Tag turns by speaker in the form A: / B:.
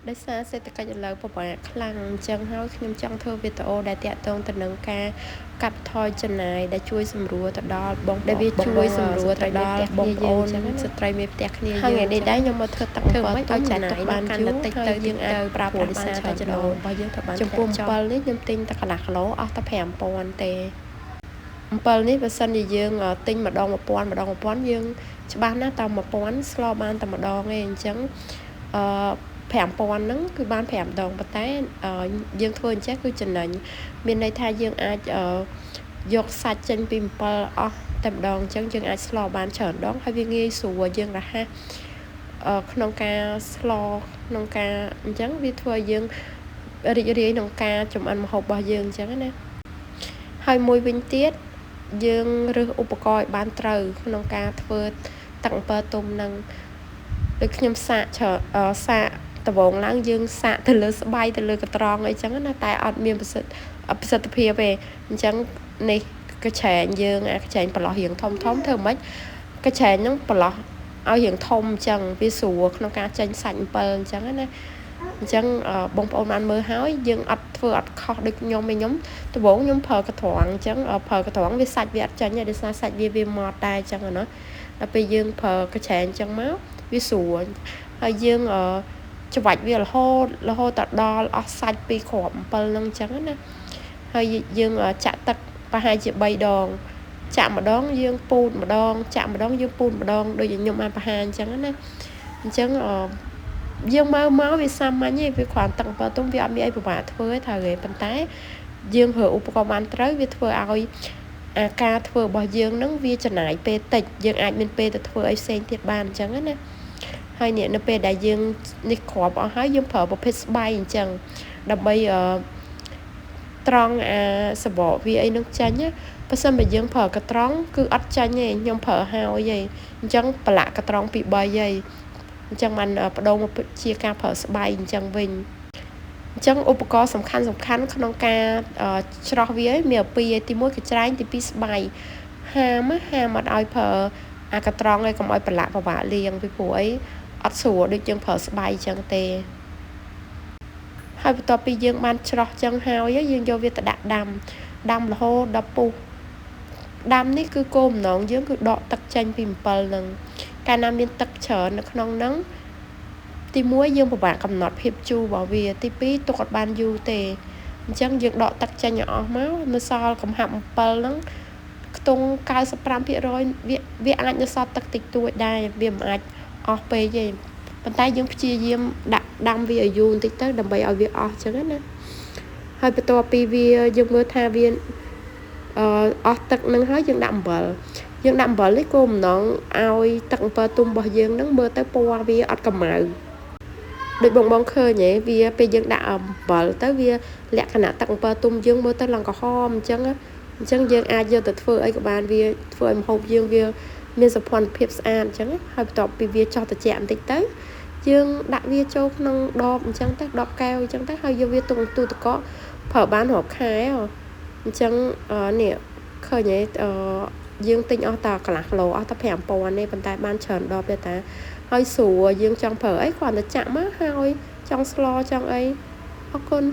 A: ដោយសារសេដ្ឋកិច្ចឥឡូវពិបាកខ្លាំងអញ្ចឹងហើយខ្ញុំចង់ធ្វើវីដេអូដែលតាក់ទងទៅនឹងការកាត់បន្ថយចំណាយដែលជួយសម្រួលទៅដល់បងដែលវាជួយសម្រួលទៅដល់បងប្អូនស្ត្រីមេផ្ទះគ្នាយើងហើយនេះដែរខ្ញុំមកធ្វើតាំងធ្វើមិនឲ្យចំណាយបានយូរតិចទៅយើងអាចប្រើប្រាស់បានច្រើនចំណូលរបស់យើងទៅបានចំពោះ7នេះខ្ញុំទិញតែកន្លះគីឡូអស់តែ5000ទេ7នេះបើសិនជាយើងទិញម្ដង1000យើងច្បាស់ណាស់តែ1000ស្លោបានតែម្ដងឯងអញ្ចឹង5000ហ្នឹងគឺបាន5ដងប៉ុន្តែយើងធ្វើអញ្ចឹងគឺចំណេញមានន័យថាយើងអាចយកសាច់ចេញពី7អស់តែម្ដងអញ្ចឹងយើងអាចស្លោបានច្រើនដងហើយវាងាយស្រួលយើងរហ័សក្នុងការស្លោក្នុងការអញ្ចឹងវាធ្វើឲ្យយើងរីករាយក្នុងការចម្អិនម្ហូបរបស់យើងអញ្ចឹងណាហើយមួយវិញទៀតយើងរើសឧបករណ៍ឲ្យបានត្រូវក្នុងការធ្វើទឹកអំពិលទុំនឹងដូចខ្ញុំសាកដបងឡើងយើងសាកទៅលើស្បៃទៅលើកត្រង់អីចឹងណាតែអត់មានប្រសិទ្ធភាពទេអញ្ចឹងនេះកញ្ឆែងយើងអាកញ្ឆែងប្រឡោះរៀងធំធ្វើម៉េចកញ្ឆែងហ្នឹងប្រឡោះឲ្យរៀងធំអញ្ចឹងវាស្រួលក្នុងការចេញសាច់អំពិលអញ្ចឹងណាអញ្ចឹងបងប្អូនបានមើលហើយយើងអត់ធ្វើអត់ខុសដូចខ្ញុំដំបូងខ្ញុំប្រើកត្រង់អញ្ចឹងប្រើកត្រង់វាសាច់វាអត់ចាញ់ទេដោយសារសាច់វាម៉ត់តែអញ្ចឹងណាដល់ពេលយើងប្រើកញ្ឆែងអញ្ចឹងមកវាស្រួលហើយយើងច្របាច់វារហូតដល់អស់សាច់ពីគ្រាប់អំពិលហ្នឹងអញ្ចឹងណាហើយយើងចាក់ទឹកប្រហែលជា3ដងចាក់ម្ដងយើងពូតម្ដងចាក់ម្ដងយើងពូតម្ដងដូចខ្ញុំបានបង្ហាញអញ្ចឹងណាអញ្ចឹងយើងមកវាសាមញ្ញទេវាគ្រាន់ទឹកអំពិលទុំវាអត់មានអីពិបាកធ្វើទេត្រូវទេប៉ុន្តែយើងប្រើឧបករណ៍បានត្រូវវាធ្វើឲ្យអាការធ្វើរបស់យើងហ្នឹងវាចំណាយពេលតិចយើងអាចមានពេលទៅធ្វើអីផ្សេងទៀតបានអញ្ចឹងណាហើយនេះនៅពេលដែលយើងនេះគ្រាប់អស់ហើយយើងប្រើប្រភេទស្បៃអញ្ចឹងដើម្បីត្រង់អាសបកវាអីនឹងចាញ់ណាបើសិនបើយើងប្រើកត្រង់គឺអត់ចាញ់ទេខ្ញុំប្រើហើយអញ្ចឹងប្រឡាក់កត្រង់ពី3ហើយអញ្ចឹងបានបដូរមកជាការប្រើស្បៃអញ្ចឹងវិញអញ្ចឹងឧបករណ៍សំខាន់ក្នុងការច្រោះវាមានពីរទី1កញ្ច្រែងទី2ស្បៃហាមអត់ឲ្យប្រើអាកត្រង់ឲ្យកុំឲ្យប្រឡាក់ពិបាកលាងពីព្រោះអីអត់ស្រួលដូចយើងប្រើស្បៃអញ្ចឹងទេហើយបន្ទាប់ពីយើងបានច្រោះចឹងហើយយើងយកវាទៅដាក់ដាំរហូតដល់ពុះដាំនេះគឺគោលបំណងយើងគឺដកទឹកចេញពីអំពិលហ្នឹងកាលណាមានទឹកច្រើននៅក្នុងហ្នឹងទី1យើងពិបាកកំណត់ភាពជូររបស់វាទី2ទុកអត់បានយូរទេអញ្ចឹងយើងដកទឹកចេញឲ្យអស់មកនៅសល់កំហាប់អំពិលហ្នឹងខ្ទង់ 95% វាអាចនៅសល់ទឹកតិចតួចដែរវាមិនអាចអស់ពេកទេប៉ុន្តែយើងព្យាយាមដាក់ដាំវាឲ្យយូរបន្តិចទៅដើម្បីឲ្យវាអស់ចឹងណាហើយបន្ទាប់ពីវាយើងមើលថាវាអស់ទឹកនឹងហើយយើងដាក់អំបិលនេះគោលបំណងឲ្យទឹកអំពិលទុំរបស់យើងនឹងមើលទៅពណ៌វាអត់កម្ៅដូចបងឃើញហ៎វាពេលយើងដាក់អំបិលទៅវាលក្ខណៈទឹកអំពិលទុំយើងមើលទៅឡើងក្រហមអញ្ចឹងយើងអាចយកទៅធ្វើអីក៏បានវាធ្វើឲ្យម្ហូបយើងវាមានសោភ័ណភាពស្អាតអញ្ចឹងហើយបន្ទាប់ពីវាចោះត្រជាក់បន្តិចទៅយើងដាក់វាចូលក្នុងដបអញ្ចឹងទៅដបកែវអញ្ចឹងទៅហើយយកវាទុកទូទឹកកកប្រើបានរាប់ខែអញ្ចឹងនេះឃើញទេយើងទិញអស់តែកន្លះគីឡូអស់តែ5000ទេប៉ុន្តែបានច្រើនដបទេតាហើយស្រួលយើងចង់ប្រើអីគ្រាន់តែចាក់មកហើយចង់ស្លចង់អីអរគុណ